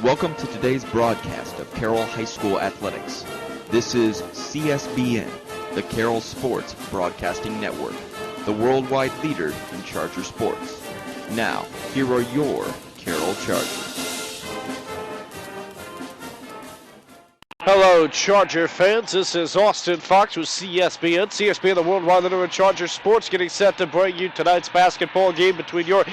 Welcome to today's broadcast of Carroll High School Athletics. This is CSBN, the Carroll Sports Broadcasting Network, the worldwide leader in Charger sports. Now, here are your Carroll Chargers. Hello, Charger fans. This is Austin Fox with CSBN. CSBN, the worldwide leader in Charger sports, getting set to bring you tonight's basketball game between your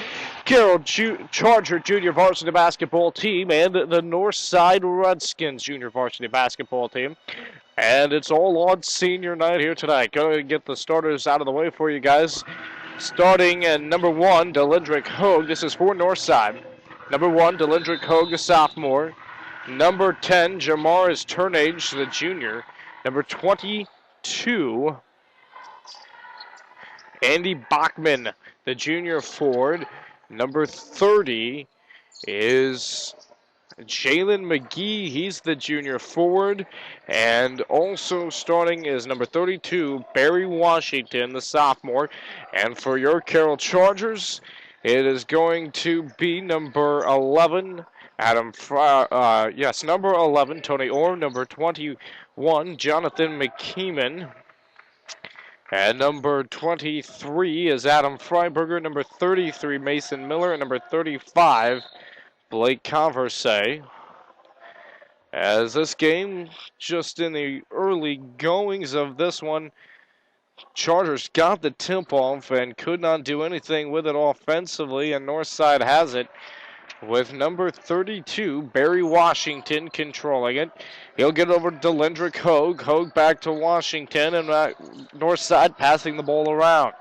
Carroll Charger Junior Varsity Basketball team and the Northside Redskins Junior Varsity Basketball team. And it's all on senior night here tonight. Going to get the starters out of the way for you guys. Starting at number 1, Delindrick Hogue. This is for Northside. Number 1, Delindrick Hogue, the sophomore. Number 10, Jamaris Turnage, the junior. Number 22, Andy Bachman, the junior forward. Number 30 is Jalen McGee. He's the junior forward. And also starting is number 32, Barry Washington, the sophomore. And for your Carroll Chargers, it is going to be number 11, number 11, Tony Orr. Number 21, Jonathan McKeeman. And number 23 is Adam Freiberger. Number 33, Mason Miller. And number 35, Blake Converse. As this game, just in the early goings of this one, Chargers got the tip off and could not do anything with it offensively, and Northside has it with number 32, Barry Washington, controlling it. He'll get over to Delindrick Hogue. Hogue back to Washington, and Northside passing the ball around.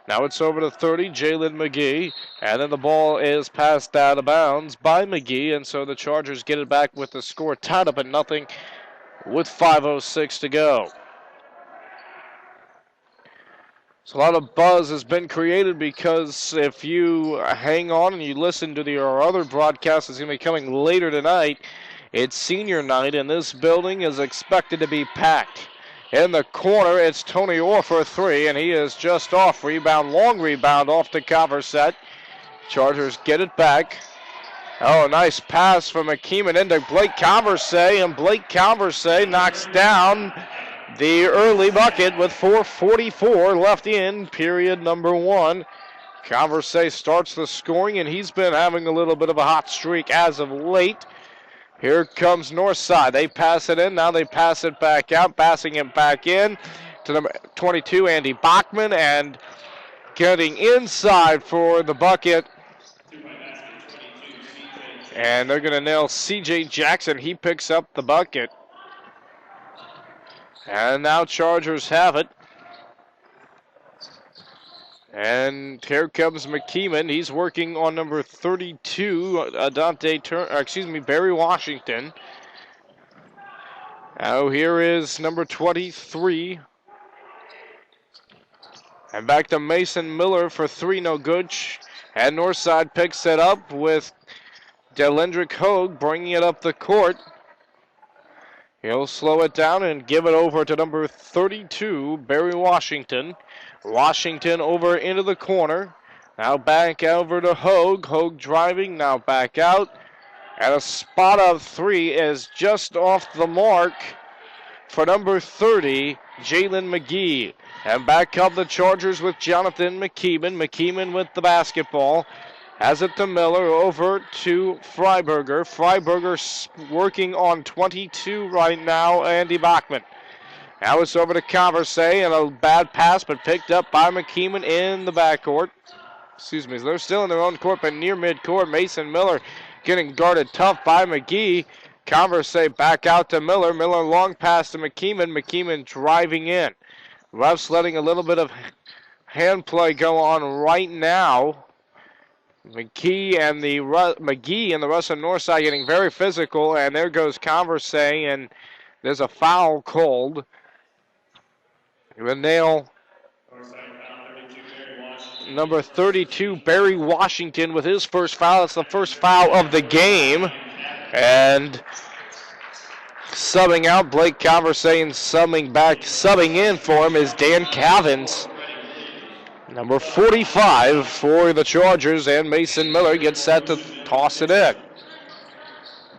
Now it's over to 30, Jalen McGee, and then the ball is passed out of bounds by McGee, and so the Chargers get it back with the score tied up at nothing with 5:06 to go. So a lot of buzz has been created because if you hang on and you listen to our other broadcast that's going to be coming later tonight, it's senior night, and this building is expected to be packed. In the corner, it's Tony Orr for 3, and he is just off. Long rebound off to Converset. Chargers get it back. Oh, nice pass from McKeeman into Blake Converse, and Blake Converse knocks down the early bucket with 4:44 left in period number 1. Converse starts the scoring, and he's been having a little bit of a hot streak as of late. Here comes Northside. They pass it in. Now they pass it back out, passing it back in to number 22, Andy Bachman, and getting inside for the bucket. And they're going to nail C.J. Jackson. He picks up the bucket. And now Chargers have it. And here comes McKeeman. He's working on number 32, Barry Washington. Now here is number 23. And back to Mason Miller for 3, no good. And Northside picks it up with Delindrick Hogue bringing it up the court. He'll slow it down and give it over to number 32, Barry Washington. Washington over into the corner. Now back over to Hogue. Hogue driving, now back out. And a spot of 3 is just off the mark for number 30, Jalen McGee. And back come the Chargers with Jonathan McKeeman. McKeeman with the basketball. Has it to Miller, over to Freiberger. Freiberger working on 22 right now, Andy Bachman. Now it's over to Converse, and a bad pass, but picked up by McKeeman in the backcourt. They're still in their own court, but near midcourt. Mason Miller getting guarded tough by McGee. Converse back out to Miller. Miller long pass to McKeeman. McKeeman driving in. Refs letting a little bit of hand play go on right now. McGee and the rest of Northside getting very physical, and there goes Converse, and there's a foul called. The nail number 32, Barry Washington, with his first foul. It's the first foul of the game, and subbing out Blake Converse, and subbing in for him is Dan Cavins. Number 45 for the Chargers, and Mason Miller gets set to toss it in.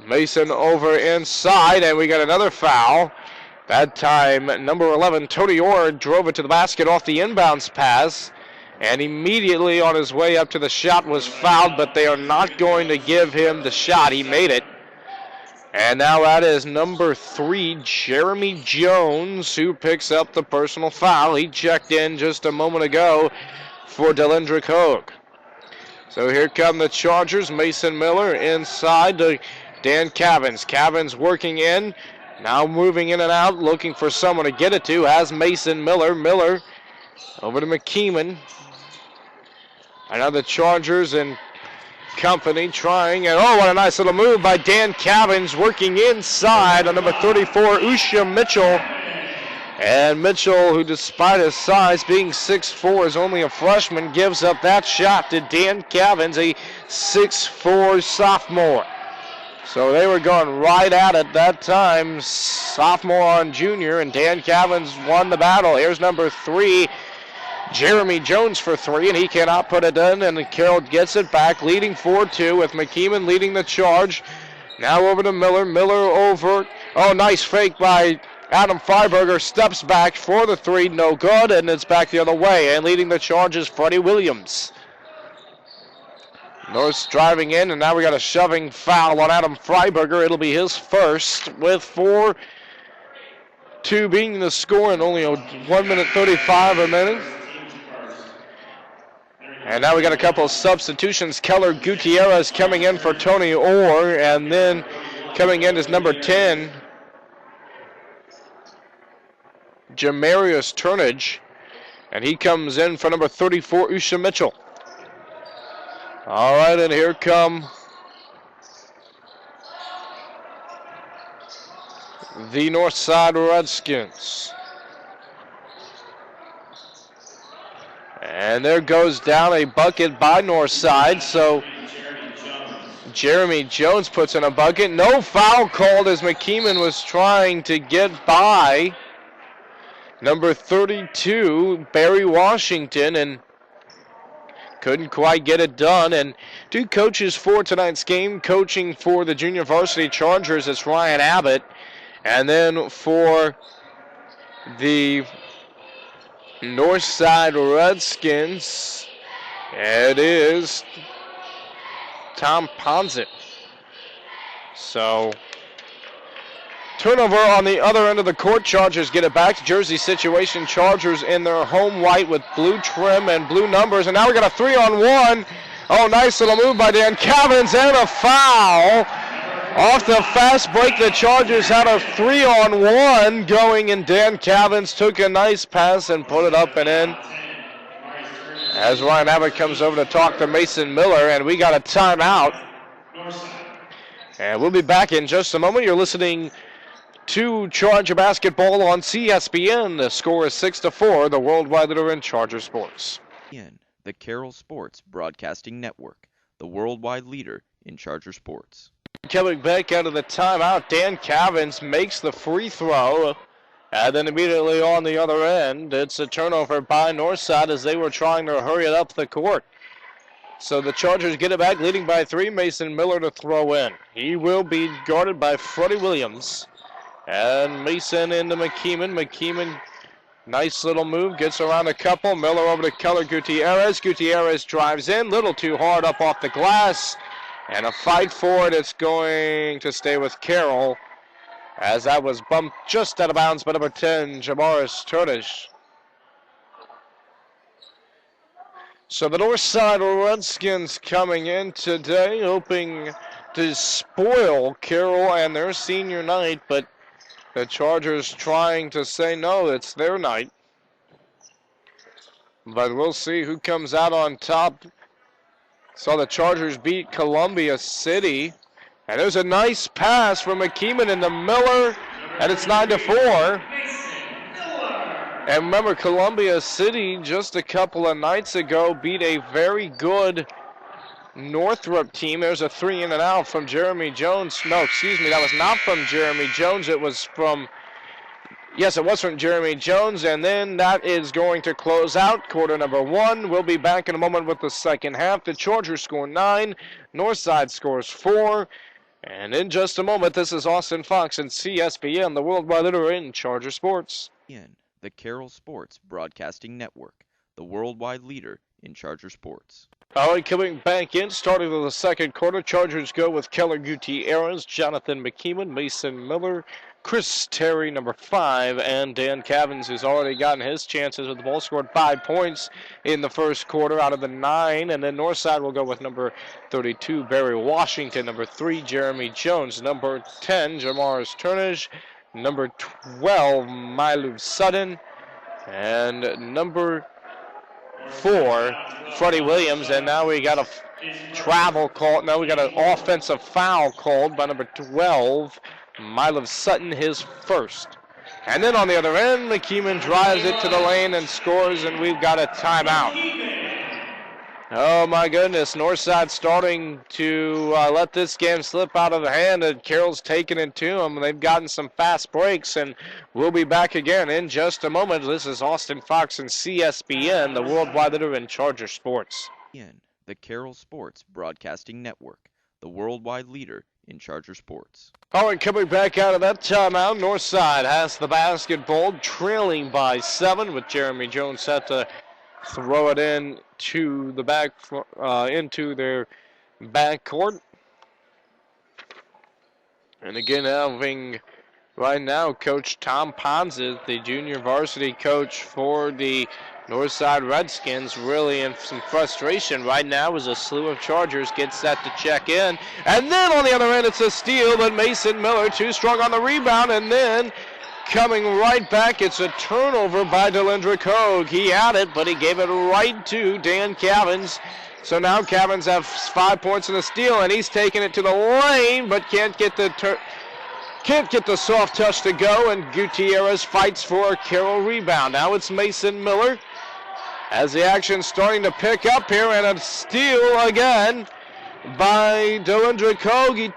Mason over inside, and we got another foul. That time, number 11, Tony Orr, drove it to the basket off the inbounds pass, and immediately on his way up to the shot was fouled, but they are not going to give him the shot. He made it. And now that is number 3, Jeremy Jones, who picks up the personal foul. He checked in just a moment ago for Delendrick Hogue. So here come the Chargers. Mason Miller inside to Dan Cavins. Cavins working in, now moving in and out, looking for someone to get it to. Has Mason Miller. Miller over to McKeeman. And now the Chargers and company trying, and oh, what a nice little move by Dan Cavins, working inside on number 34, Usha Mitchell. And Mitchell, who despite his size being 6'4", is only a freshman, gives up that shot to Dan Cavins, a 6'4" sophomore. So they were going right at it that time, sophomore on junior, and Dan Cavins won the battle. Here's number 3, Jeremy Jones for 3, and he cannot put it in, and Carroll gets it back, leading 4-2 with McKeeman leading the charge. Now over to Miller. Miller over. Oh, nice fake by Adam Freiberger. Steps back for the 3, no good, and it's back the other way. And leading the charge is Freddie Williams. Norris driving in, and now we got a shoving foul on Adam Freiberger. It'll be his first, with 4-2 being the score in only 1 minute 35 a minute. And now we got a couple of substitutions. Keller Gutierrez coming in for Tony Orr, and then coming in is number 10, Jamarius Turnage, and he comes in for number 34, Usha Mitchell. All right, and here come the Northside Redskins. And there goes down a bucket by Northside, so Jeremy Jones puts in a bucket. No foul called as McKeeman was trying to get by number 32, Barry Washington, and couldn't quite get it done. And 2 coaches for tonight's game, coaching for the junior varsity Chargers, it's Ryan Abbott. And then for the Northside Redskins, it is Tom Ponzit. So, turnover on the other end of the court. Chargers get it back. Jersey situation. Chargers in their home white with blue trim and blue numbers. And now we got a 3-on-1. Oh, nice little move by Dan Cavins, and a foul. Off the fast break, the Chargers had a 3-on-1 going, and Dan Cavins took a nice pass and put it up and in. As Ryan Abbott comes over to talk to Mason Miller, and we got a timeout. And we'll be back in just a moment. You're listening to Charger basketball on CSBN. The score is 6-4, the worldwide leader in Charger sports. The Carroll Sports Broadcasting Network, the worldwide leader in Charger sports. Coming back out of the timeout, Dan Cavins makes the free throw. And then immediately on the other end, it's a turnover by Northside as they were trying to hurry it up the court. So the Chargers get it back, leading by 3. Mason Miller to throw in. He will be guarded by Freddie Williams. And Mason into McKeeman. McKeeman, nice little move, gets around a couple. Miller over to Keller Gutierrez. Gutierrez drives in, little too hard up off the glass. And a fight for it. It's going to stay with Carroll, as that was bumped just out of bounds by number 10, Jamaris Turdish. So the Northside Redskins coming in today, hoping to spoil Carroll and their senior night, but the Chargers trying to say no, it's their night. But we'll see who comes out on top. Saw the Chargers beat Columbia City. And there's a nice pass from McKeeman into Miller, and it's 9-4. And remember, Columbia City just a couple of nights ago beat a very good Northrop team. There's a 3 in and out from Jeremy Jones. No, excuse me, that was not from Jeremy Jones. It was from, yes, it was from Jeremy Jones. And then that is going to close out quarter number 1. We'll be back in a moment with the second half. The Chargers score 9. Northside scores 4. And in just a moment, this is Austin Fox and CSBN, the worldwide leader in Charger sports. The Carroll Sports Broadcasting Network, the worldwide leader in Charger sports. All right, coming back in, starting with the second quarter, Chargers go with Keller Gutierrez, Jonathan McKeeman, Mason Miller, Chris Terry, number 5, and Dan Cavins, who's already gotten his chances with the ball, scored 5 points in the first quarter out of the 9. And then Northside will go with number 32, Barry Washington, number 3, Jeremy Jones, number 10, Jamaris Turnage, number 12, Milu Sutton, and number 4, Freddie Williams. And now we got a travel call. Now we got an offensive foul called by number 12, Milo Sutton, his first. And then on the other end, McKeeman drives it to the lane and scores, and we've got a timeout. Oh my goodness, Northside starting to let this game slip out of the hand, and Carroll's taking it to them. They've gotten some fast breaks, and we'll be back again in just a moment. This is Austin Fox and CSBN, the worldwide leader in Charger sports. The Carroll Sports Broadcasting Network, the worldwide leader in Charger sports. All right, coming back out of that timeout, Northside has the basketball, trailing by 7, with Jeremy Jones set to throw it in to the back, into their backcourt. And again, having right now Coach Tom Ponzis, the junior varsity coach for the Northside Redskins, really in some frustration right now as a slew of Chargers get set to check in. And then on the other end, it's a steal, but Mason Miller too strong on the rebound, and then coming right back, it's a turnover by Delindrick Hogue. He had it, but he gave it right to Dan Cavins. So now Cavins has 5 points in the steal, and he's taking it to the lane, but can't get the soft touch to go, and Gutierrez fights for a Carroll rebound. Now it's Mason Miller as the action's starting to pick up here, and a steal again by Delindrick Hogue.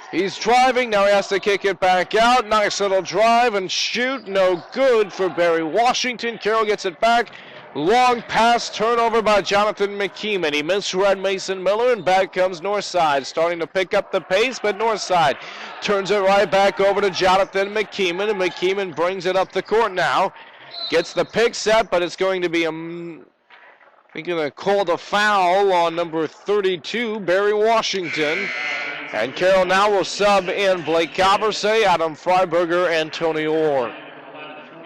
He's driving, now he has to kick it back out. Nice little drive and shoot, no good for Barry Washington. Carroll gets it back. Long pass, turnover by Jonathan McKeeman. He misread Mason Miller, and back comes Northside, starting to pick up the pace, but Northside turns it right back over to Jonathan McKeeman, and McKeeman brings it up the court now. Gets the pick set, but it's going to be going to call the foul on number 32, Barry Washington. And Carroll now will sub in Blake Calversay, Adam Freiberger, and Tony Orr.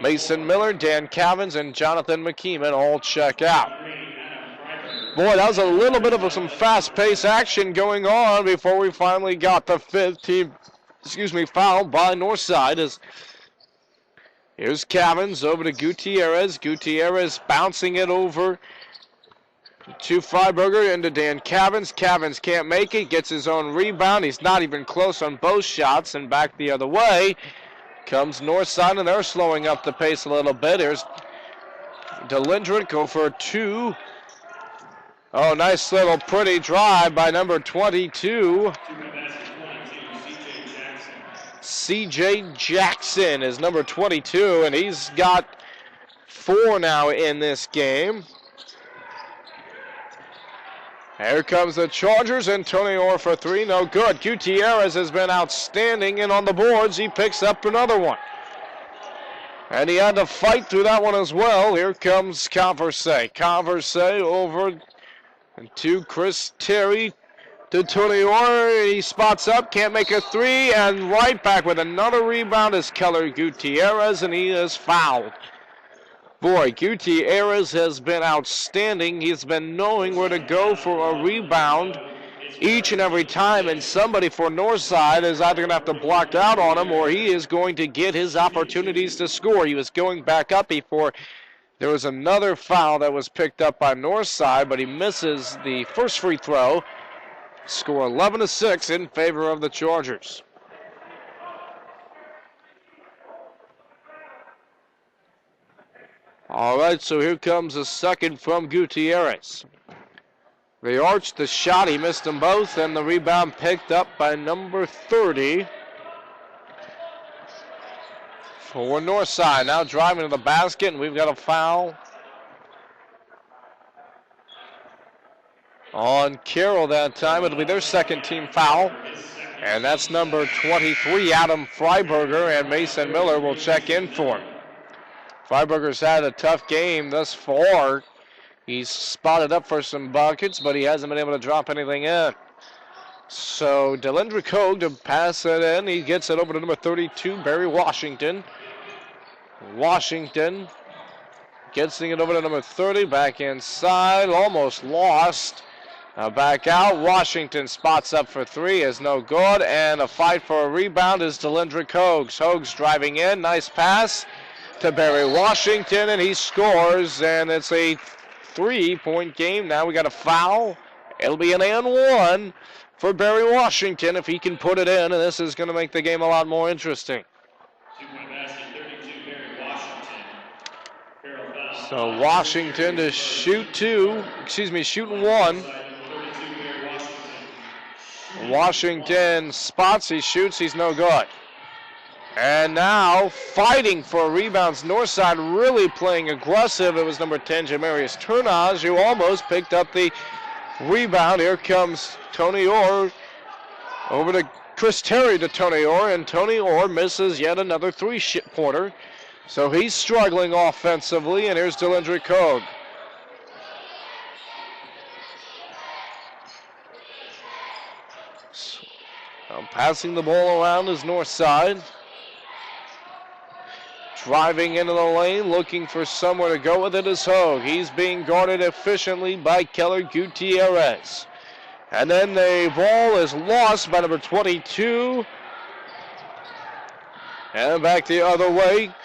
Mason Miller, Dan Cavins, and Jonathan McKeeman all check out. Boy, that was a little bit of some fast-paced action going on before we finally got the 15th, foul by Northside. As here's Cavins over to Gutierrez. Gutierrez bouncing it over to Freiberger, into Dan Cavins. Cavins can't make it, gets his own rebound. He's not even close on both shots, and back the other way comes Northside, and they're slowing up the pace a little bit. Here's Delindrick, go for 2. Oh, nice little pretty drive by number 22. C.J. Jackson is number 22, and he's got 4 now in this game. Here comes the Chargers, and Tony Orr for 3, no good. Gutierrez has been outstanding, and on the boards, he picks up another one. And he had to fight through that one as well. Here comes Calversay. Calversay over to Chris Terry, to Tony Orr. He spots up, can't make a 3, and right back with another rebound is Keller Gutierrez, and he is fouled. Boy, Gutierrez has been outstanding. He's been knowing where to go for a rebound each and every time, and somebody for Northside is either going to have to block out on him, or he is going to get his opportunities to score. He was going back up before there was another foul that was picked up by Northside, but he misses the first free throw. Score 11-6 in favor of the Chargers. All right, so here comes a second from Gutierrez. They arched the shot. He missed them both, and the rebound picked up by number 30 for Northside. Now driving to the basket, and we've got a foul on Carroll that time. It'll be their second team foul. And that's number 23, Adam Freiberger, and Mason Miller will check in for him. Freiberger's had a tough game thus far. He's spotted up for some buckets, but he hasn't been able to drop anything in. So Delendrick Hogue to pass it in. He gets it over to number 32, Barry Washington. Washington gets it over to number 30, back inside, almost lost. Now back out, Washington spots up for three, is no good, and a fight for a rebound is Delendrick Hogue. Hogue's driving in, nice pass to Barry Washington, and he scores, and it's a 3-point game. Now we got a foul. It'll be an and one for Barry Washington if he can put it in, and this is going to make the game a lot more interesting. So Washington to shoot one. Washington spots, he shoots, he's no good. And now fighting for rebounds, Northside really playing aggressive. It was number 10, Jamarius Turnage, who almost picked up the rebound. Here comes Tony Orr over to Chris Terry to Tony Orr, and Tony Orr misses yet another three-pointer. So he's struggling offensively, and here's Delendrick Hogue. Now passing the ball around is Northside. Driving into the lane, looking for somewhere to go with it is Hogue. He's being guarded efficiently by Keller Gutierrez. And then the ball is lost by number 22. And back the other way.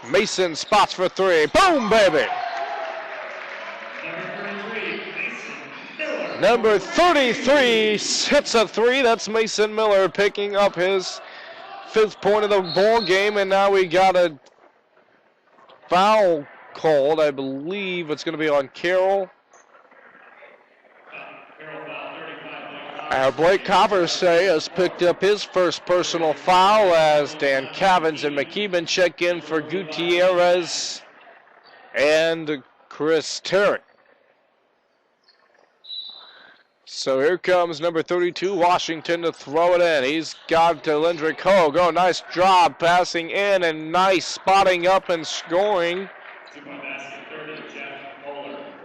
Mason spots for three. Boom, baby! Number 33 hits a three. That's Mason Miller picking up his 5th point of the ball game. And now we got a foul called. I believe it's going to be on Carroll. Blake Coversay has picked up his first personal foul as Dan Cavins and McKeeman check in for Gutierrez and Chris Terry. So here comes number 32, Washington, to throw it in. He's got Delendrick Hogue. Oh, nice job passing in and nice spotting up and scoring.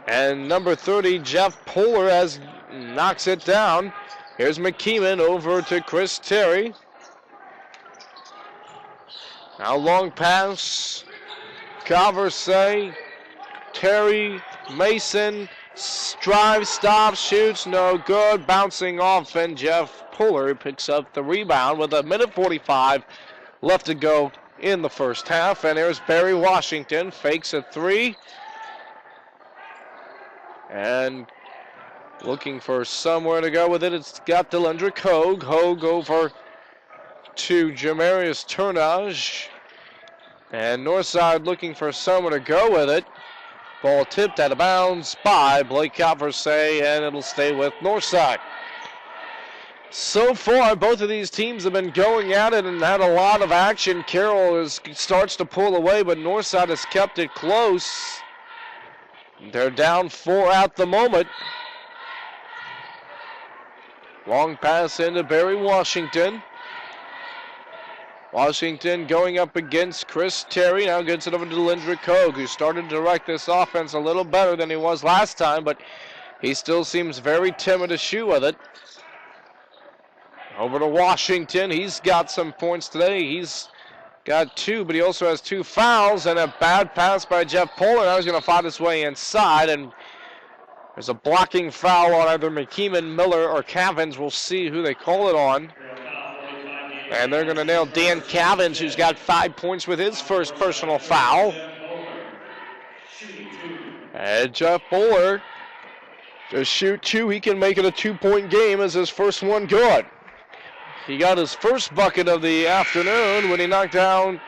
And number 30, Jeff Poehler, knocks it down. Here's McKeeman over to Chris Terry. Now long pass. Coversay, Terry, Mason, drive, stop, shoots, no good. Bouncing off, and Jeff Poehler picks up the rebound with 1:45 left to go in the first half. And there's Barry Washington, fakes a three. And looking for somewhere to go with it. It's got Delendrick Hogue. Hogue over to Jamarius Turnage. And Northside looking for somewhere to go with it. Ball tipped out of bounds by Blake Coversay, and it'll stay with Northside. So far, both of these teams have been going at it and had a lot of action. Carroll starts to pull away, but Northside has kept it close. They're down 4 at the moment. Long pass into Barry Washington. Washington going up against Chris Terry. Now gets it over to Delendrick Hogue, who started to direct this offense a little better than he was last time, but he still seems very timid to shoot with it. Over to Washington. He's got some points today. He's got 2, but he also has 2 fouls, and a bad pass by Jeff Poehler. Now he's going to find his way inside, and there's a blocking foul on either McKeeman, Miller, or Cavins. We'll see who they call it on. And they're going to nail Dan Cavins, who's got 5 points with his first personal foul. And Jeff Poehler to shoot 2. He can make it a 2-point game as his first one good. He got his first bucket of the afternoon when he knocked down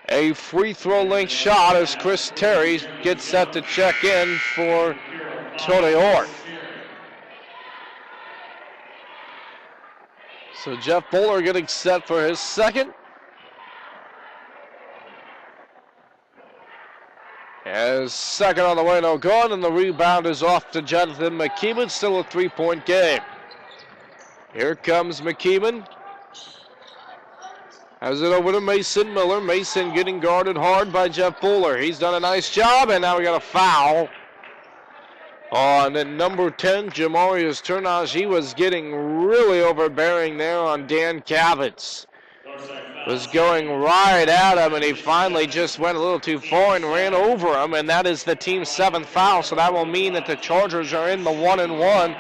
a free throw length shot as Chris Terry gets set to check in for Tony Orr. So Jeff Poehler getting set for his second. As second on the way, no good, and the rebound is off to Jonathan McKeeman. Still a 3-point game. Here comes McKeeman. Has it over to Mason Miller. Mason getting guarded hard by Jeff Bowler. He's done a nice job, and now we got a foul on number 10, Jamarius Turnage. He was getting really overbearing there on Dan Kavitz. Was going right at him, and he finally just went a little too far and ran over him, and that is the team's 7th foul, so that will mean that the Chargers are in the 1-1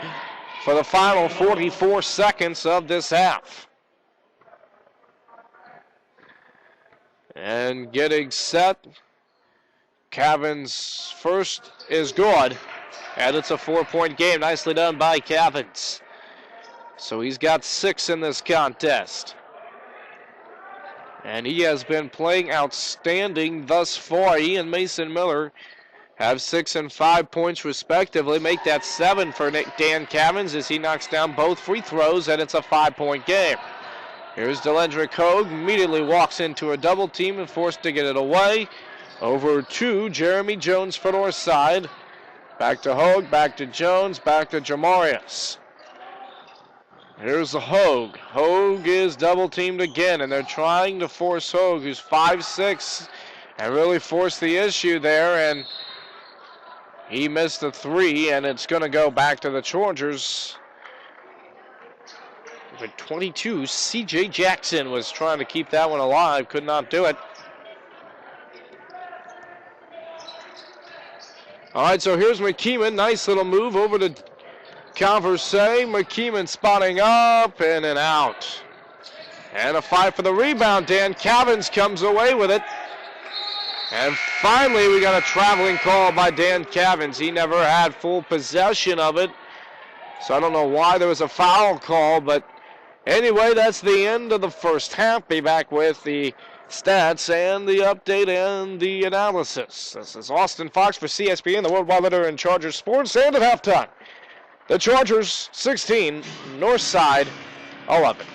for the final 44 seconds of this half. And getting set, Cavin's first is good, and it's a 4-point game. Nicely done by Cavins. So he's got 6 in this contest. And he has been playing outstanding thus far. He and Mason Miller have 6 and 5 points respectively. Make that 7 for Dan Cavins as he knocks down both free throws, and it's a 5-point game. Here's Delendrick Hogue, immediately walks into a double team and forced to get it away. Over to Jeremy Jones for north side. Back to Hogue, back to Jones, back to Jamarius. Here's the Hogue. Hogue is double teamed again, and they're trying to force Hogue, who's 5'6", and really force the issue there, and he missed the 3, and it's going to go back to the Chargers. With 22, C.J. Jackson was trying to keep that one alive, could not do it. All right, so here's McKeeman. Nice little move over to Converse. McKeeman spotting up and an out. And a fight for the rebound. Dan Cavins comes away with it. And finally, we got a traveling call by Dan Cavins. He never had full possession of it, so I don't know why there was a foul call, but anyway, that's the end of the first half. Be back with the stats and the update and the analysis. This is Austin Fox for CSBN, the worldwide leader in Chargers sports. And at halftime, the Chargers 16, Northside 11.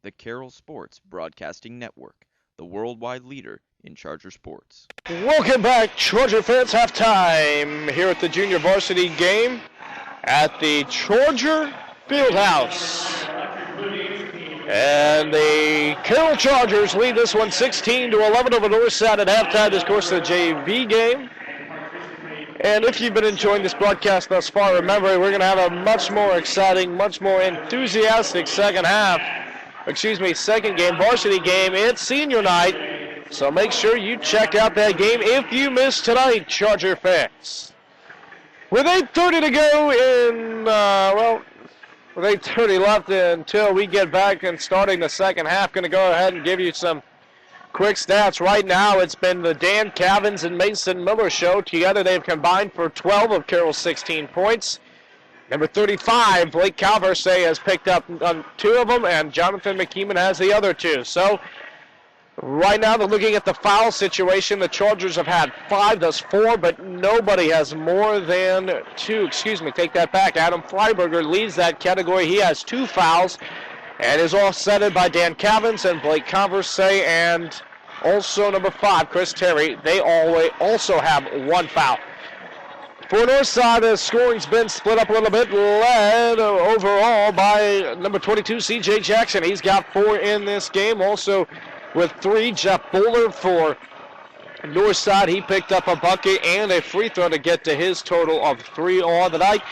The Carroll Sports Broadcasting Network, the worldwide leader in Charger sports. Welcome back, Charger fans. Halftime here at the junior varsity game at the Charger Fieldhouse. And the Carroll Chargers lead this one 16-11 over Northside at halftime. This, of course, the JV game. And if you've been enjoying this broadcast thus far, remember, we're going to have a much more exciting, much more enthusiastic second game, varsity game. It's senior night, so make sure you check out that game if you missed tonight, Charger fans. With 8:30 to go with 8:30 left until we get back and starting the second half, going to go ahead and give you some quick stats. Right now, it's been the Dan Cavins and Mason Miller show. Together, they've combined for 12 of Carroll's 16 points. Number 35, Blake Calverse, has picked up 2 of them, and Jonathan McKeeman has the other 2. So, right now, they're looking at the foul situation. The Chargers have had 5 thus far, but nobody has more than 2. Take that back. Adam Freiberger leads that category. He has 2 fouls and is offsetted by Dan Cavins and Blake Converse, and also number 5, Chris Terry. They also have 1 foul. For Northside, the scoring's been split up a little bit, led overall by number 22, C.J. Jackson. He's got 4 in this game. Also with 3, Jeff Bowler for Northside. He picked up a bucket and a free throw to get to his total of 3 on the night.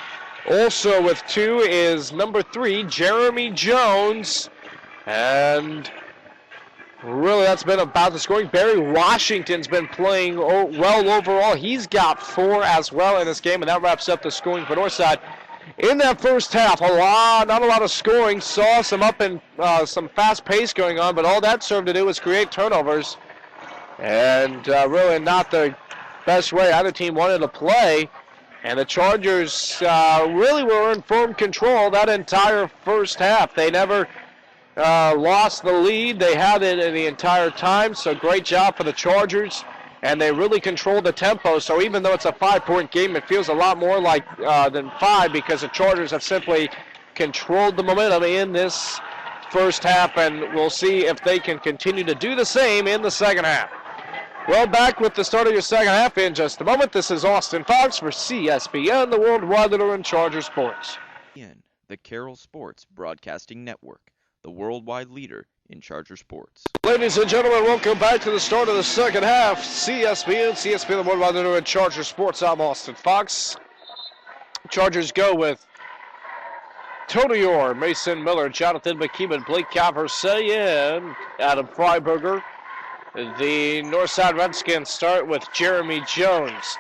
Also with 2 is number 3, Jeremy Jones. And really, that's been about the scoring. Barry Washington's been playing well overall. He's got 4 as well in this game, and that wraps up the scoring for Northside. In that first half, not a lot of scoring. Saw some some fast pace going on, but all that served to do was create turnovers. And really not the best way either team wanted to play. And the Chargers really were in firm control that entire first half. They never lost the lead. They had it the entire time, so great job for the Chargers. And they really controlled the tempo, so even though it's a 5-point game, it feels a lot more like than 5 because the Chargers have simply controlled the momentum in this first half, and we'll see if they can continue to do the same in the second half. Well, back with the start of your second half in just a moment. This is Austin Fox for CSBN, the worldwide leader in Charger sports. The Carroll Sports Broadcasting Network, the worldwide leader in Charger sports. Ladies and gentlemen, welcome back to the start of the second half. CSBN, the Worldwide Leader in Charger sports. I'm Austin Fox. Chargers go with Tony Orr, Mason Miller, Jonathan McKeeman, Blake Calversay, and Adam Freiberger. The Northside Redskins start with Jeremy Jones.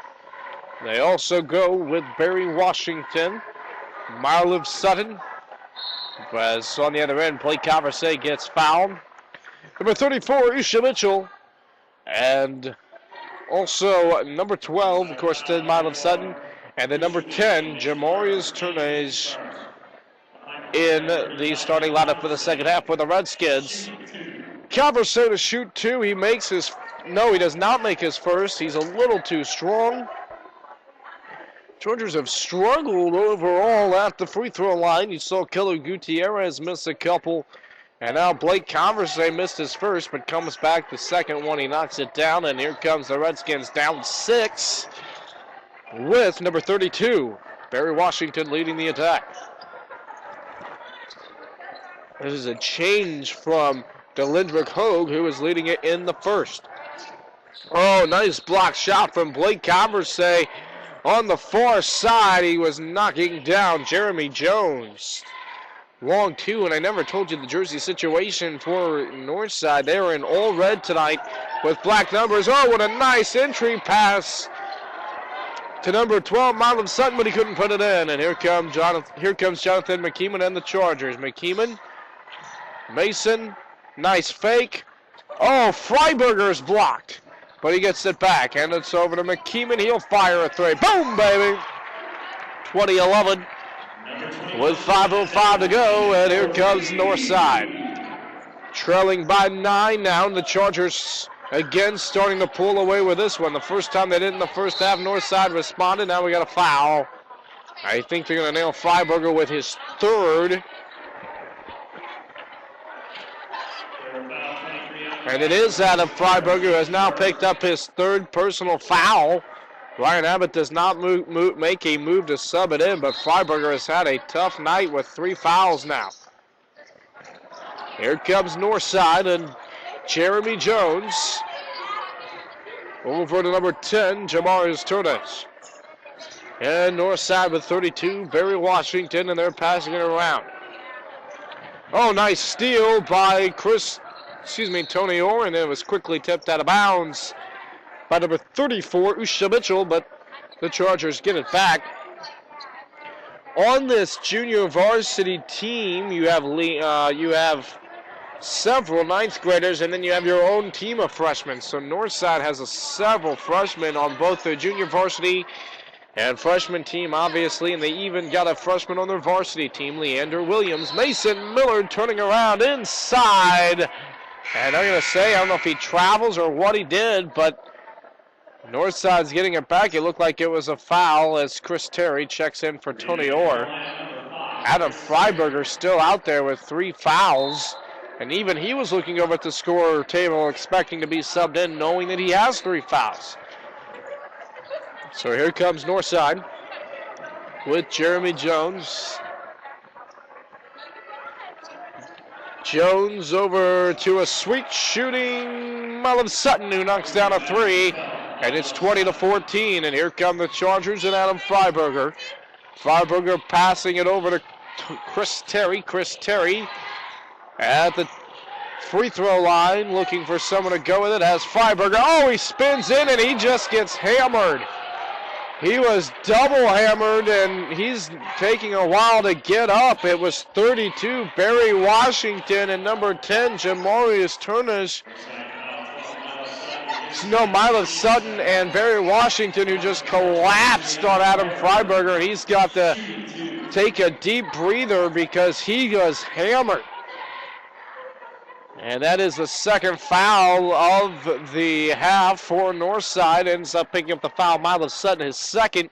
They also go with Barry Washington, Marlev Sutton. As on the other end, Blake Calversay gets fouled. Number 34, Isha Mitchell. And also number 12, of course, Ted Marlev Sutton. And then number 10, Jamarius Turnage in the starting lineup for the second half for the Redskins. Calversay to shoot two. He makes his, no, he does not make his first. He's a little too strong. Chargers have struggled overall at the free throw line. You saw Killer Gutierrez miss a couple. And now Blake Calversay missed his first, but comes back the second one. He knocks it down, and here comes the Redskins down 6 with number 32, Barry Washington, leading the attack. This is a change from Delindrick Hogue, who was leading it in the first. Oh, nice block shot from Blake Calversay. On the far side, he was knocking down Jeremy Jones. Long two, and I never told you the jersey situation for Northside. They were in all red tonight with black numbers. Oh, what a nice entry pass to number 12, Marlon Sutton, but he couldn't put it in. And here comes Jonathan McKeeman and the Chargers. McKeeman, Mason, nice fake. Oh, Freiberger's blocked, but he gets it back, and it's over to McKeeman. He'll fire a three. Boom, baby. 20-11 with 5:05 to go, and here comes Northside. Trailing by 9 now, and the Chargers again starting to pull away with this one. The first time they did in the first half, Northside responded. Now we got a foul. I think they're going to nail Freiberger with his third. And it is Adam Freiberger, who has now picked up his third personal foul. Ryan Abbott does not make a move to sub it in, but Freiberger has had a tough night with 3 fouls now. Here comes Northside and Jeremy Jones. Over to number 10, Jamarius Turnage. And Northside with 32, Barry Washington, and they're passing it around. Oh, nice steal by Tony Orr, and it was quickly tipped out of bounds by number 34, Usha Mitchell, but the Chargers get it back. On this junior varsity team, you have several ninth graders, and then you have your own team of freshmen. So Northside has several freshmen on both their junior varsity and freshman team, obviously, and they even got a freshman on their varsity team, Leander Williams. Mason Miller turning around inside. And I'm going to say, I don't know if he travels or what he did, but Northside's getting it back. It looked like it was a foul as Chris Terry checks in for Tony Orr. Adam Freiberger still out there with 3 fouls. And even he was looking over at the score table expecting to be subbed in, knowing that he has 3 fouls. So here comes Northside with Jeremy Jones. Jones over to a sweet shooting Marlev Sutton, who knocks down a 3. And it's 20-14. And here come the Chargers and Adam Freiberger. Freiberger passing it over to Chris Terry. Chris Terry at the free throw line looking for someone to go with it. Has Freiberger. Oh, he spins in and he just gets hammered. He was double hammered, and he's taking a while to get up. It was 32, Barry Washington, and number 10, Jamarius Turnage. No, Marlev Sutton and Barry Washington, who just collapsed on Adam Freiberger. He's got to take a deep breather because he was hammered. And that is the second foul of the half for Northside. Ends up picking up the foul. Marlev Sutton, his second.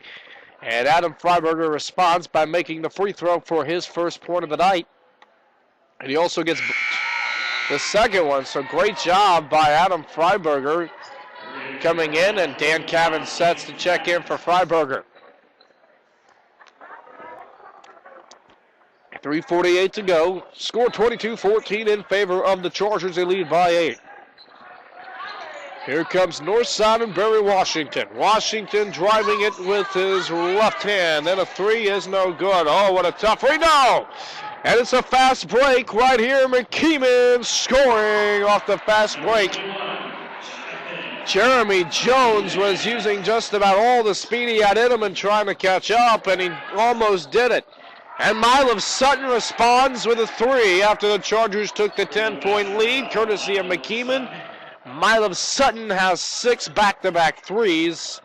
And Adam Freiberger responds by making the free throw for his first point of the night. And he also gets the second one. So great job by Adam Freiberger coming in. And Dan Cavan sets to check in for Freiberger. 3:48 to go. Score 22-14 in favor of the Chargers. They lead by 8. Here comes Northside and Barry Washington. Washington driving it with his left hand. Then a three is no good. Oh, what a tough read. No! And it's a fast break right here. McKeeman scoring off the fast break. Jeremy Jones was using just about all the speed he had in him and trying to catch up, and he almost did it. And Milo Sutton responds with a three after the Chargers took the 10-point lead, courtesy of McKeeman. Milo Sutton has 6 back-to-back threes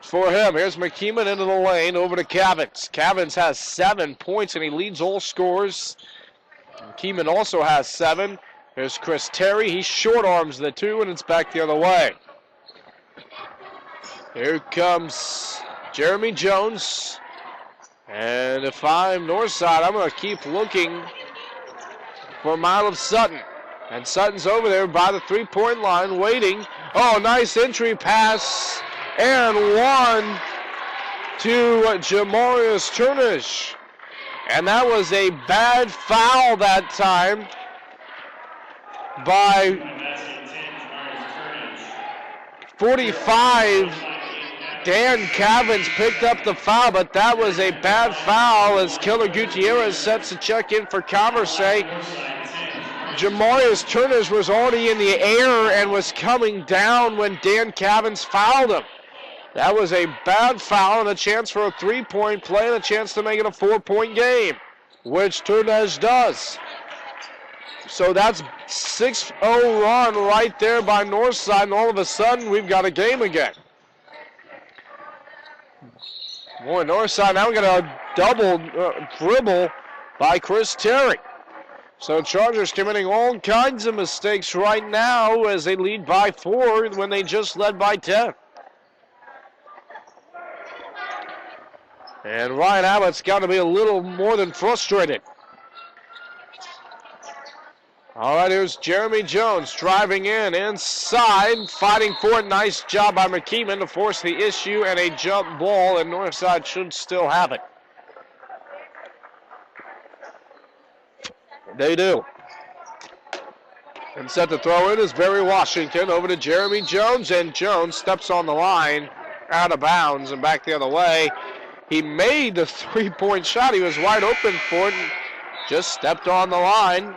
for him. Here's McKeeman into the lane, over to Cavins. Cavins has 7 points, and he leads all scorers. McKeeman also has 7. There's Chris Terry. He short arms the 2, and it's back the other way. Here comes Jeremy Jones. And if I'm Northside, I'm going to keep looking for Milo Sutton. And Sutton's over there by the 3-point line waiting. Oh, nice entry pass. And one to Jamarius Turnish. And that was a bad foul that time by 45. Dan Cavins picked up the foul, but that was a bad foul as Killer Gutierrez sets the check in for Conversay. Jamarius Turnish was already in the air and was coming down when Dan Cavins fouled him. That was a bad foul and a chance for a 3-point play and a chance to make it a 4-point game, which Turnish does. So that's 6-0 run right there by Northside, and all of a sudden we've got a game again. Boy, Northside now got a double dribble by Chris Terry. So Chargers committing all kinds of mistakes right now as they lead by 4 when they just led by 10. And Ryan Abbott's got to be a little more than frustrated. All right, here's Jeremy Jones driving in inside, fighting for it. Nice job by McKeeman to force the issue and a jump ball, and Northside should still have it. They do. And set to throw in is Barry Washington over to Jeremy Jones, and Jones steps on the line out of bounds and back the other way. He made the 3-point shot. He was wide open for it and just stepped on the line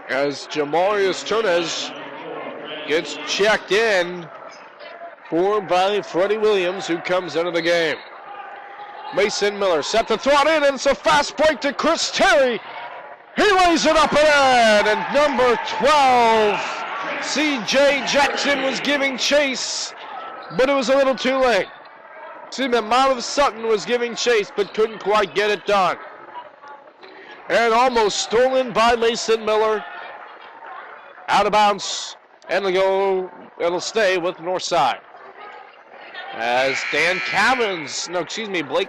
as Jamarius Turnish gets checked in by Freddie Williams, who comes into the game. Mason Miller set to throw it in, and it's a fast break to Chris Terry. He lays it up and in, and number 12, C.J. Jackson was giving chase, but it was a little too late. Milo Sutton was giving chase, but couldn't quite get it done. And almost stolen by Mason Miller. Out of bounds, and it'll stay with Northside. As Blake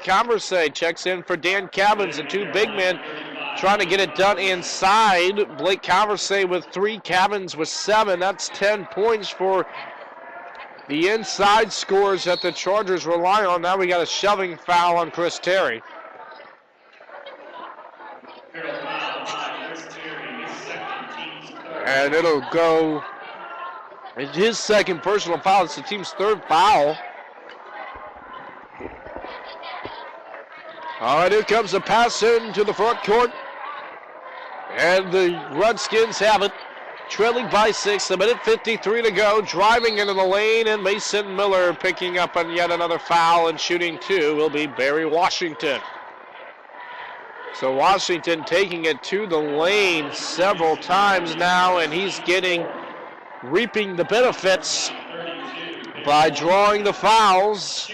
Conversay checks in for Dan Cavins, the 2 big men trying to get it done inside. Blake Conversay with 3, Cavins with 7. That's 10 points for the inside scores that the Chargers rely on. Now we got a shoving foul on Chris Terry. And it'll go, it's his second personal foul. It's the team's 3rd foul. All right, here comes the pass into the front court. And the Redskins have it, trailing by 6, a minute 53 to go, driving into the lane, and Mason Miller picking up on yet another foul, and shooting 2 will be Barry Washington. So Washington taking it to the lane several times now, and he's reaping the benefits by drawing the fouls.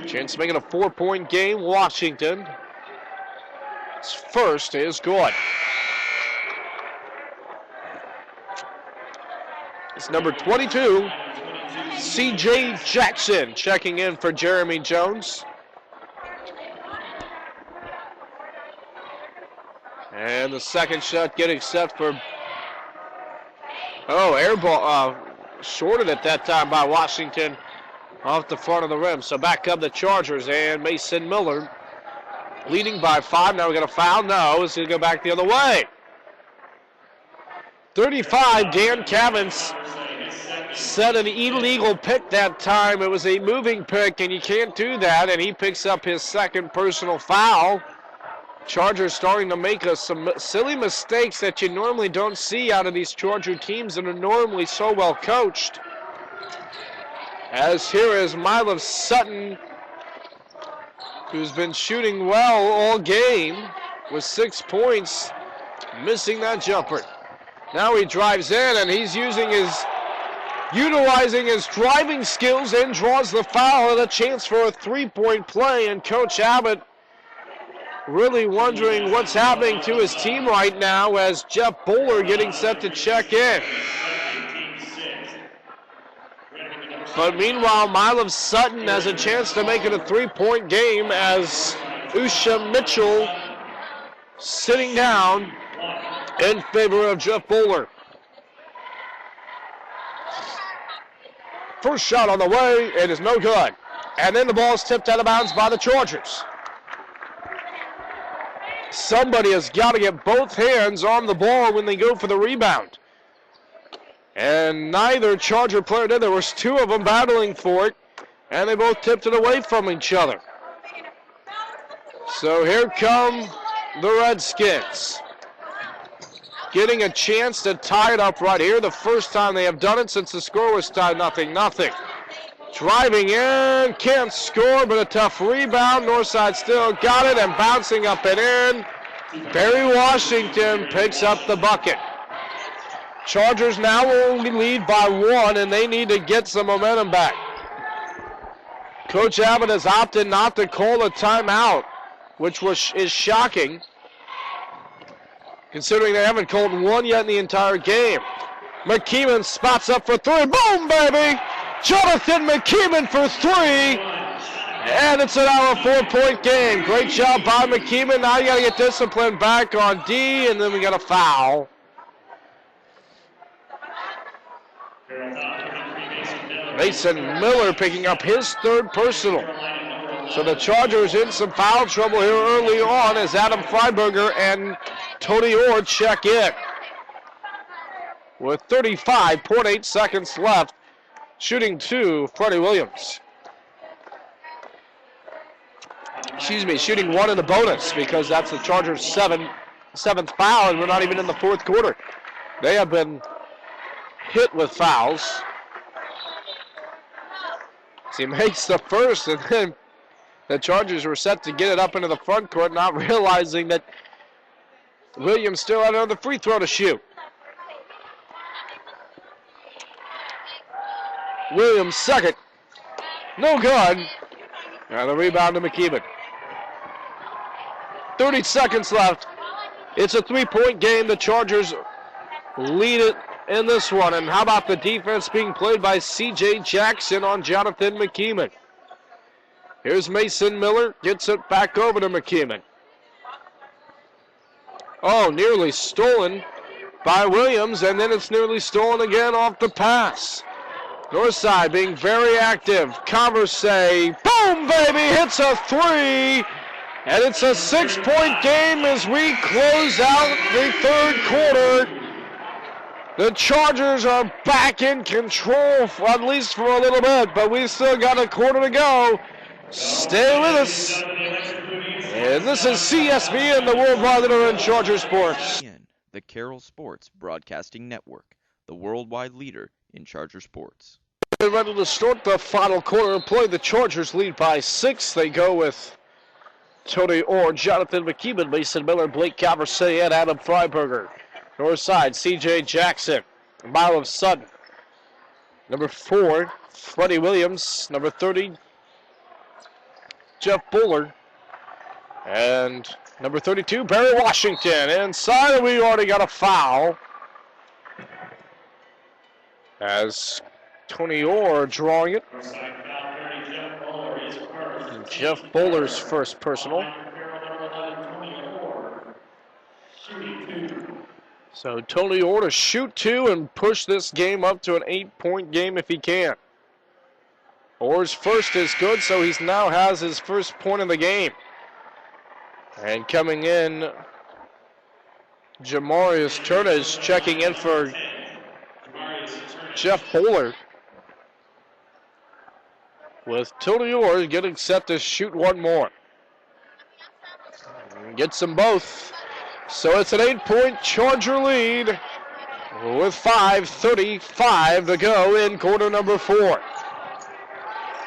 Chance to make it a 4-point game. Washington. His first is good. It's number 22, C.J. Jackson, checking in for Jeremy Jones. And the second shot getting set for, air ball, shorted at that time by Washington off the front of the rim. So back come the Chargers, and Mason Miller leading by 5. Now we got a foul. No, it's going to go back the other way. 35, Dan Cavins set an illegal pick that time. It was a moving pick, and you can't do that, and he picks up his second personal foul. Chargers starting to make some silly mistakes that you normally don't see out of these Charger teams that are normally so well coached. As here is Milo Sutton, who's been shooting well all game with 6 points, missing that jumper. Now he drives in, and he's utilizing his driving skills and draws the foul and a chance for a three-point play. And Coach Abbott really wondering what's happening to his team right now as Jeff Bowler getting set to check in. But meanwhile, Milo Sutton has a chance to make it a three-point game as Usha Mitchell sitting down in favor of Jeff Bowler. First shot on the way, it is no good. And then the ball is tipped out of bounds by the Chargers. Somebody has got to get both hands on the ball when they go for the rebound. And neither Charger player did. There was two of them battling for it, and they both tipped it away from each other. So here come the Redskins, getting a chance to tie it up right here. The first time they have done it since the score was tied 0-0. Driving in, can't score, but a tough rebound. Northside still got it, and bouncing up and in. Barry Washington picks up the bucket. Chargers now only lead by 1, and they need to get some momentum back. Coach Abbott has opted not to call a timeout, which is shocking, considering they haven't called one yet in the entire game. McKeeman spots up for three. Boom, baby! Jonathan McKeeman for three. And it's now a 4-point game. Great job by McKeeman. Now you got to get discipline back on D, and then we got a foul. Mason Miller picking up his third personal. So the Chargers in some foul trouble here early on as Adam Freiberger and Tony Orr check in. With 35.8 seconds left, shooting two, Freddie Williams. Shooting one in the bonus because that's the Chargers' seventh foul, and we're not even in the fourth quarter. They have been hit with fouls. So he makes the first, and then the Chargers were set to get it up into the front court, not realizing that Williams still had another free throw to shoot. Williams second. No good. And the rebound to McKeeman. 30 seconds left. It's a three-point game. The Chargers lead it in this one. And how about the defense being played by C.J. Jackson on Jonathan McKeeman? Here's Mason Miller. Gets it back over to McKeeman. Oh, nearly stolen by Williams, and then it's nearly stolen again off the pass. Northside being very active. Conversay, boom, baby, hits a three. And it's a 6-point game as we close out the third quarter. The Chargers are back in control, at least for a little bit, but we've still got a quarter to go. Stay with us. And this is CSBN, the worldwide leader in Charger sports. The Carroll Sports Broadcasting Network, the worldwide leader in Charger sports. They're ready to start the final quarter of play. The Chargers lead by 6. They go with Tony Orr, Jonathan McKeeman, Mason Miller, Blake Conversay, and Adam Freiberger. North side, C.J. Jackson, Milo Sutton. Number 4, Freddie Williams. Number 30, Jeff Buller. And number 32, Barry Washington. Inside, we already got a foul. As Tony Orr drawing it. And Jeff Buller's first personal. So Tony Orr to shoot two and push this game up to an 8-point game if he can. Orr's first is good, so he now has his first point in the game. And coming in, Jamarius Turnage checking in for Jeff Bowler. With Tony Orr getting set to shoot one more. Gets them both. So it's an 8-point Charger lead with 5:35 to go in quarter number 4.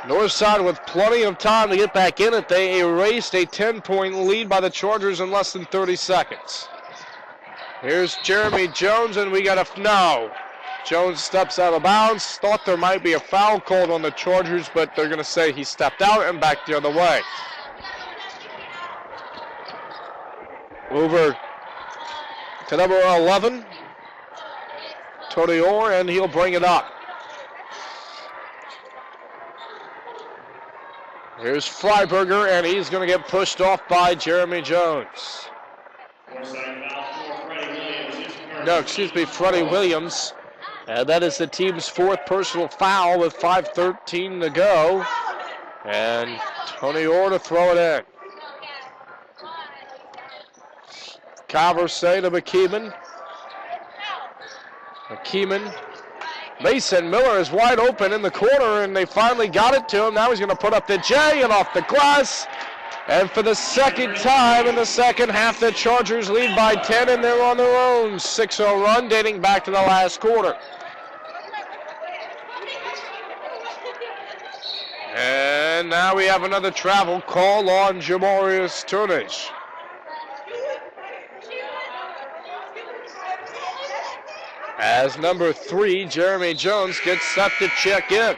Northside with plenty of time to get back in it. They erased a 10-point lead by the Chargers in less than 30 seconds. Here's Jeremy Jones, and we got a no. Jones steps out of bounds. Thought there might be a foul called on the Chargers, but they're going to say he stepped out and back the other way. Over to number 11, Tony Orr, and he'll bring it up. Here's Freiberger, and he's going to get pushed off by Jeremy Jones. No, excuse me, Freddie Williams. And that is the team's 4th personal foul with 5:13 to go. And Tony Orr to throw it in. Converse to McKeeman. Mason Miller is wide open in the corner, and they finally got it to him. Now he's going to put up the J and off the glass. And for the second time in the second half, the Chargers lead by 10, and they're on their own 6-0 run dating back to the last quarter. And now we have another travel call on Jamarius Turnage. As number 3, Jeremy Jones, gets set to check in.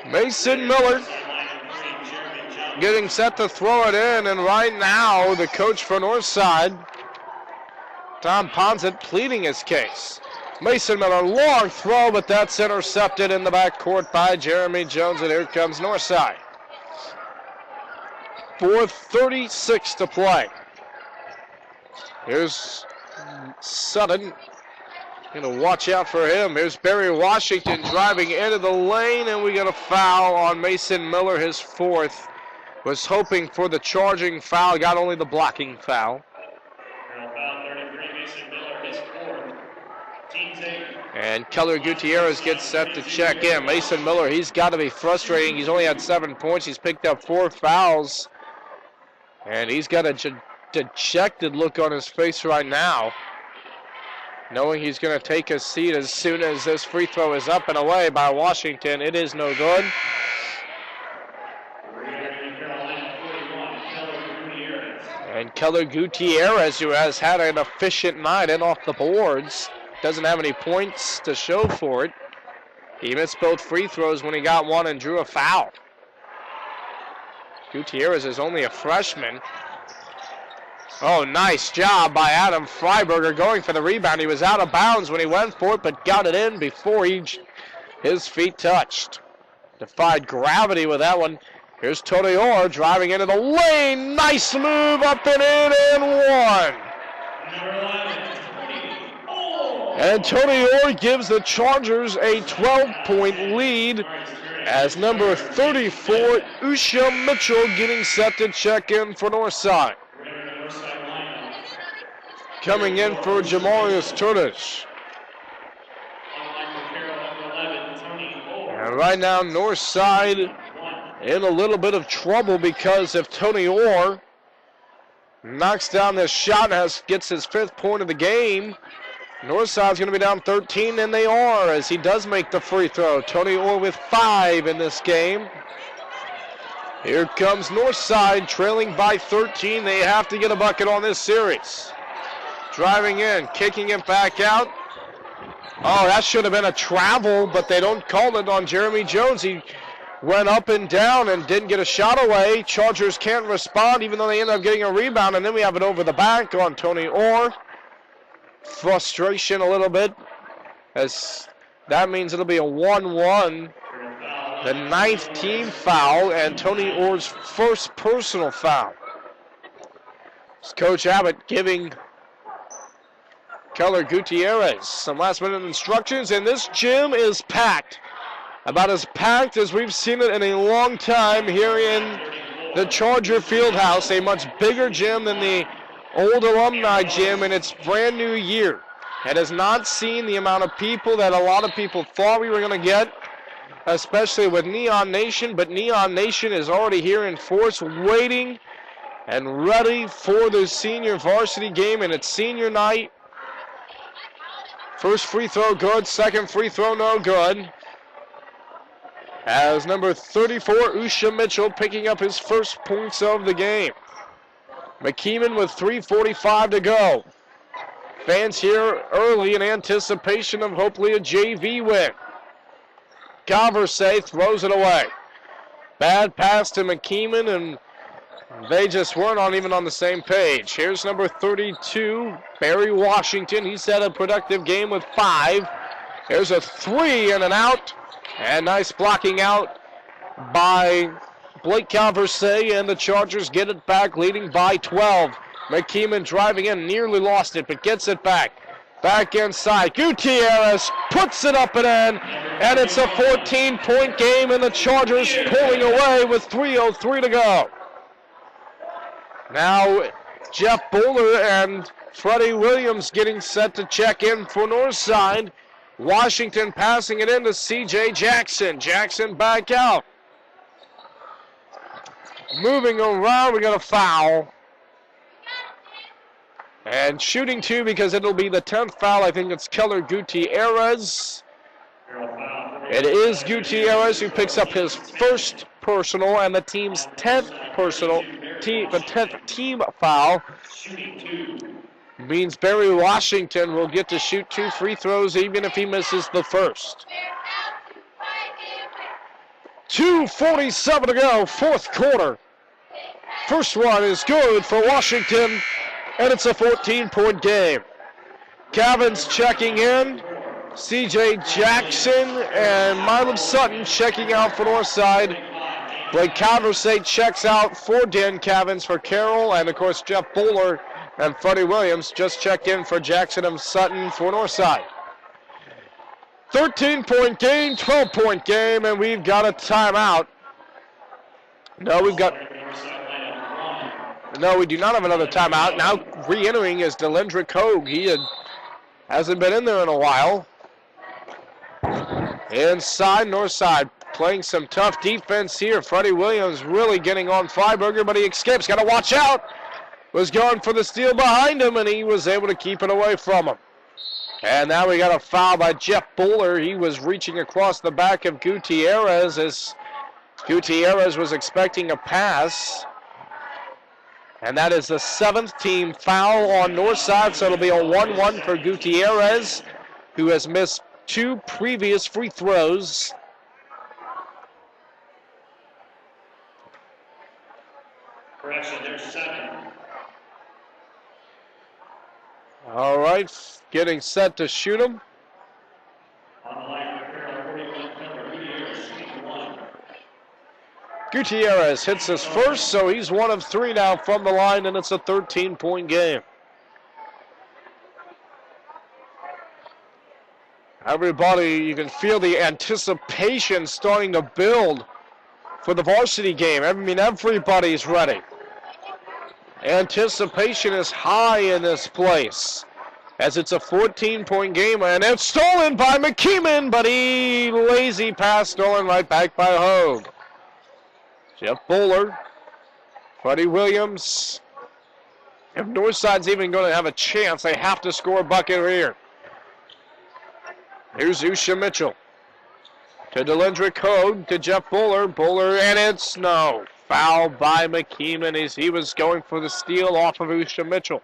Mason Miller getting set to throw it in, and right now the coach for Northside, Tom Ponzett, pleading his case. Mason Miller, long throw, but that's intercepted in the backcourt by Jeremy Jones, and here comes Northside. 4:36 to play. Here's Sutton. Going to watch out for him. Here's Barry Washington driving into the lane, and we got a foul on Mason Miller, his 4th. Was hoping for the charging foul, got only the blocking foul. And Keller Gutierrez gets set to check in. Mason Miller, he's got to be frustrating. He's only had 7 points. He's picked up 4 fouls. And he's got a dejected look on his face right now, knowing he's going to take a seat as soon as this free throw is up and away by Washington. It is no good. And Keller Gutierrez, who has had an efficient night and off the boards, doesn't have any points to show for it. He missed both free throws when he got one and drew a foul. Gutierrez is only a freshman. Oh, nice job by Adam Freiberger going for the rebound. He was out of bounds when he went for it, but got it in before his feet touched. Defied gravity with that one. Here's Tony Orr driving into the lane. Nice move, up and in, and one. And Tony Orr gives the Chargers a 12-point lead as number 34, Usha Mitchell, getting set to check in for Northside. Coming in for Jamarius Turnage. And right now, Northside in a little bit of trouble, because if Tony Orr knocks down this shot and gets his 5th point of the game, Northside's going to be down 13, and they are, as he does make the free throw. Tony Orr with 5 in this game. Here comes Northside, trailing by 13. They have to get a bucket on this series. Driving in, kicking it back out. Oh, that should have been a travel, but they don't call it on Jeremy Jones. He went up and down and didn't get a shot away. Chargers can't respond, even though they end up getting a rebound, and then we have it over the back on Tony Orr. Frustration a little bit, as that means it'll be a 1-1. The 9th team foul and Tony Orr's 1st personal foul. It's Coach Abbott giving Keller Gutierrez some last-minute instructions, and this gym is packed. About as packed as we've seen it in a long time here in the Charger Fieldhouse, a much bigger gym than the old alumni gym in its brand new year. It has not seen the amount of people that a lot of people thought we were going to get, especially with Neon Nation, but Neon Nation is already here in force, waiting and ready for the senior varsity game and its senior night. First free throw good, second free throw no good. As number 34, Usha Mitchell, picking up his first points of the game. McKeeman with 3:45 to go. Fans here early in anticipation of hopefully a JV win. Calversay throws it away. Bad pass to McKeeman, and they just weren't even on the same page. Here's number 32, Barry Washington. He's had a productive game with 5. There's a 3 and an out. And nice blocking out by Blake Calversay, and the Chargers get it back, leading by 12. McKeeman driving in, nearly lost it, but gets it back. Back inside, Gutierrez puts it up and in, and it's a 14-point game, and the Chargers pulling away with 3:03 to go. Now, Jeff Bowler and Freddie Williams getting set to check in for Northside. Washington passing it in to C.J. Jackson. Jackson back out. Moving around, we got a foul. And shooting 2 because it'll be the 10th foul. I think it's Keller Gutierrez. It is Gutierrez who picks up his first personal and the team's 10th personal, the 10th team foul. Means Barry Washington will get to shoot 2 free throws even if he misses the first. 2:47 to go, fourth quarter. First one is good for Washington, and it's a 14-point game. Cavins checking in. C.J. Jackson and Mylon Sutton checking out for Northside. Blake Calversay checks out for Dan Cavins for Carroll, and of course Jeff Bowler and Freddie Williams just checked in for Jackson and Sutton for Northside. 13-point game, 12-point game, and we've got a timeout. No, we do not have another timeout. Now re-entering is Delendrick Hogue. He hasn't been in there in a while. Inside, Northside playing some tough defense here. Freddie Williams really getting on Freiberger, but he escapes. Got to watch out. Was going for the steal behind him, and he was able to keep it away from him. And now we got a foul by Jeff Bowler. He was reaching across the back of Gutierrez as Gutierrez was expecting a pass. And that is the 7th team foul on Northside, so it'll be a 1-1 for Gutierrez, who has missed 2 previous free throws. Correction, there's 7. All right, getting set to shoot him. On the line for Carroll, 41 number Gutierrez. Gutierrez hits his first, so he's 1 of 3 now from the line, and it's a 13-point game. Everybody, you can feel the anticipation starting to build for the varsity game. I mean, everybody's ready. Anticipation is high in this place as it's a 14-point game, and it's stolen by McKeeman, but he lazy pass stolen right back by Hogue. Jeff Bowler, Freddie Williams. If Northside's even going to have a chance, they have to score a bucket here. Here's Usha Mitchell to Delendrick Hogue, to Jeff Bowler. Bowler, and it's no. Foul by McKeeman as he was going for the steal off of Usha Mitchell.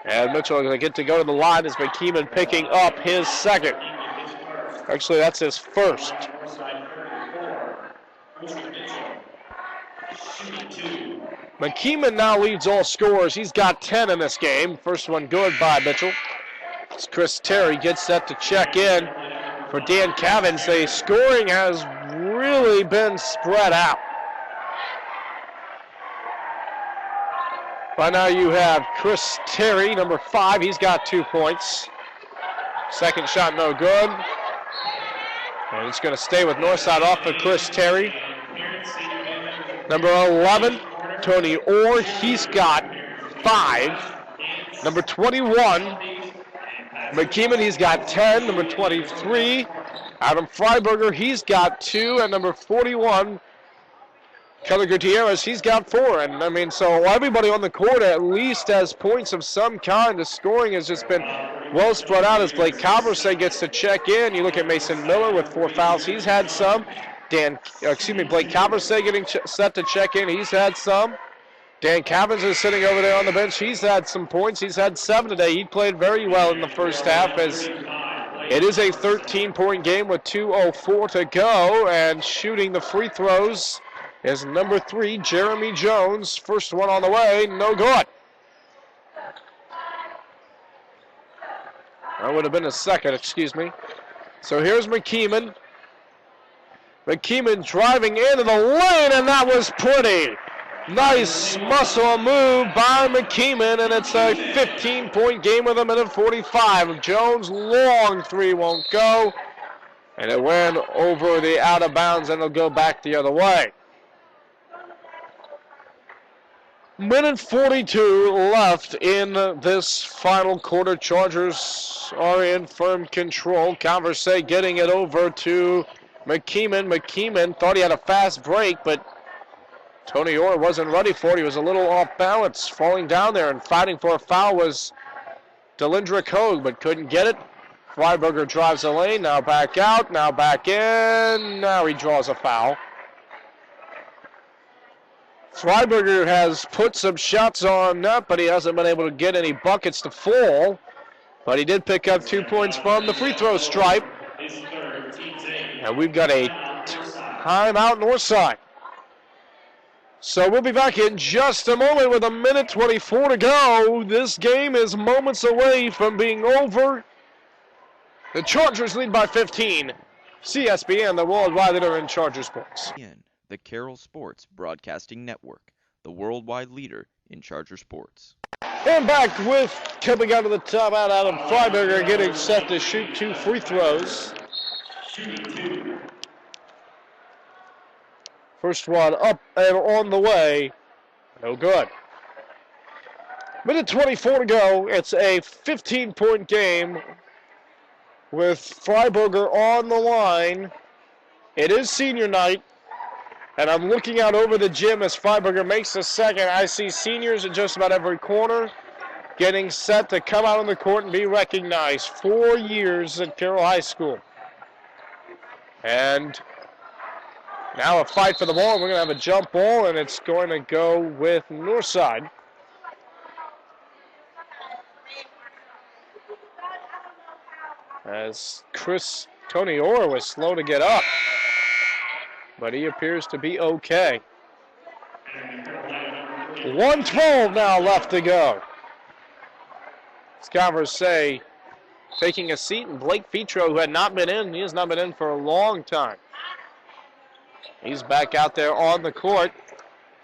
And Mitchell is going to get to go to the line as McKeeman picking up his second. Actually, that's his first. McKeeman now leads all scorers. He's got 10 in this game. First one good by Mitchell. As Chris Terry gets set to check in for Dan Cavins. The scoring has really been spread out. By now you have Chris Terry, number 5. He's got 2 points. Second shot no good. And it's going to stay with Northside off of Chris Terry. Number 11, Tony Orr, he's got 5. Number 21, McKeeman, he's got 10. Number 23, Adam Freiberger, he's got 2. And number 41, Kelly Gutierrez, he's got 4. And I mean, so everybody on the court at least has points of some kind. The scoring has just been well spread out as Blake Calversay gets to check in. You look at Mason Miller with 4 fouls. He's had some. Blake Calversay getting set to check in. He's had some. Dan Cavins is sitting over there on the bench. He's had some points. He's had 7 today. He played very well in the first half as it is a 13-point game with 2:04 to go. And shooting the free throws is number 3, Jeremy Jones. First one on the way, no good. That would have been a second, excuse me. So here's McKeeman. McKeeman driving into the lane, and that was pretty. Nice muscle move by McKeeman, and it's a 15-point game with 1:45. Jones' long 3 won't go, and it went over the out of bounds, and it'll go back the other way. 1:42 left in this final quarter. Chargers are in firm control. Calversay getting it over to McKeeman. McKeeman thought he had a fast break, but Tony Orr wasn't ready for it. He was a little off balance, falling down there, and fighting for a foul was Delindrick Hogue, but couldn't get it. Freiberger drives the lane, now back out, now back in. Now he draws a foul. Freiberger has put some shots on net, but he hasn't been able to get any buckets to fall. But he did pick up 2 points from the free throw stripe. And we've got a timeout north side. So we'll be back in just a moment with 1:24 to go. This game is moments away from being over. The Chargers lead by 15. CSBN, the worldwide leader in Charger sports. The Carroll Sports Broadcasting Network, the worldwide leader in Charger sports. And back with, coming out of the timeout, Adam Freiberger getting set to shoot 2 free throws. First one up and on the way. No good. 1:24 to go. It's a 15-point game with Freiberger on the line. It is senior night. And I'm looking out over the gym as Freiberger makes the second. I see seniors in just about every corner getting set to come out on the court and be recognized. 4 years at Carroll High School. And now a fight for the ball. We're going to have a jump ball, and it's going to go with Northside. As Tony Orr was slow to get up, but he appears to be okay. 1:12 now left to go. Calversay taking a seat, and Blake Fetro, who had not been in, he has not been in for a long time. He's back out there on the court.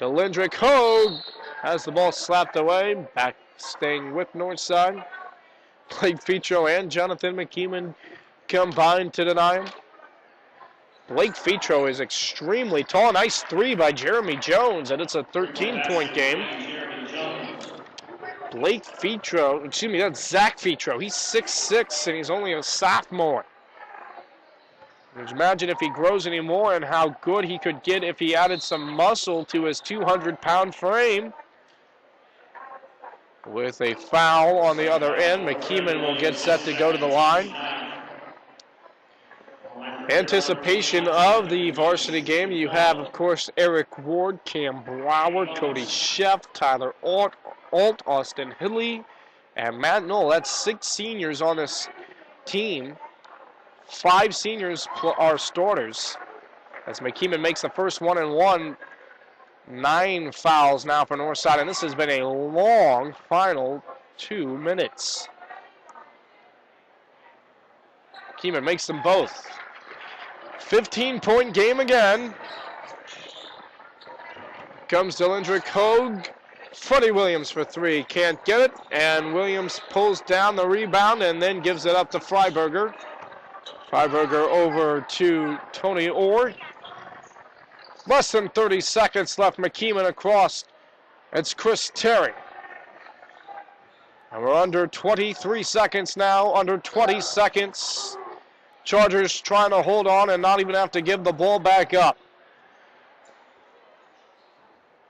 Delindrick Hogue has the ball slapped away, back staying with Northside. Blake Fetro and Jonathan McKeeman combined to deny him. Blake Fetro is extremely tall. Nice 3 by Jeremy Jones, and it's a 13-point game. Blake Fetro, that's Zach Fetro. He's 6'6", and he's only a sophomore. Just imagine if he grows any more and how good he could get if he added some muscle to his 200-pound frame. With a foul on the other end, McKeeman will get set to go to the line. Anticipation of the varsity game, you have, of course, Eric Ward, Cam Brower, Cody Sheff, Tyler Alt, Austin Hilley, and Matt Knoll. That's 6 seniors on this team. 5 seniors are starters. As McKeeman makes the first 1-and-1, 9 fouls now for Northside, and this has been a long final 2 minutes. McKeeman makes them both. 15-point game again. Comes Delindrick Hogue. Freddie Williams for 3. Can't get it. And Williams pulls down the rebound and then gives it up to Freiberger. Freiberger over to Tony Orr. Less than 30 seconds left. McKeeman across. It's Chris Terry. And we're under 23 seconds now. Under 20 seconds. Chargers trying to hold on and not even have to give the ball back up.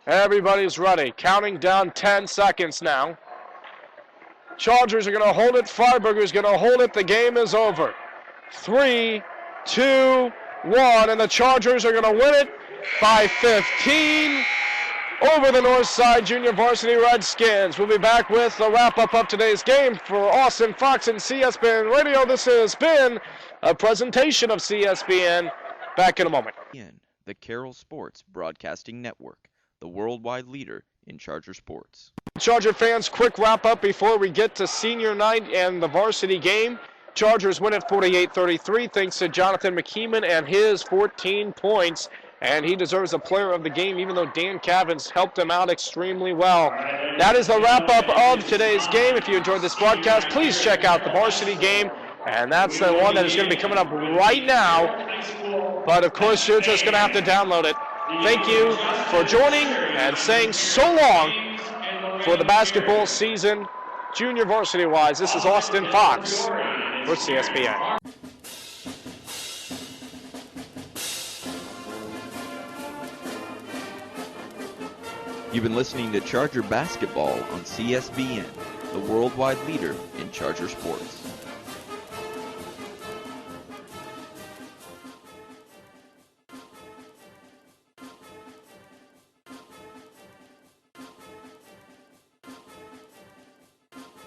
Everybody's ready. Counting down 10 seconds now. Chargers are going to hold it. Freiburger's going to hold it. The game is over. 3, 2, 1. And the Chargers are going to win it by 15 over the Northside Junior Varsity Redskins. We'll be back with the wrap-up of today's game for Austin Fox and CSBN Radio. This has been a presentation of CSBN. Back in a moment. The Carroll Sports Broadcasting Network, the worldwide leader in Charger sports. Charger fans, quick wrap-up before we get to senior night and the varsity game. Chargers win at 48-33 thanks to Jonathan McKeeman and his 14 points. And he deserves a player of the game, even though Dan Cavins helped him out extremely well. That is the wrap-up of today's game. If you enjoyed this broadcast, please check out the varsity game. And that's the one that is going to be coming up right now. But, of course, you're just going to have to download it. Thank you for joining and saying so long for the basketball season, junior varsity-wise. This is Austin Fox for CSBN. You've been listening to Charger Basketball on CSBN, the worldwide leader in Charger sports.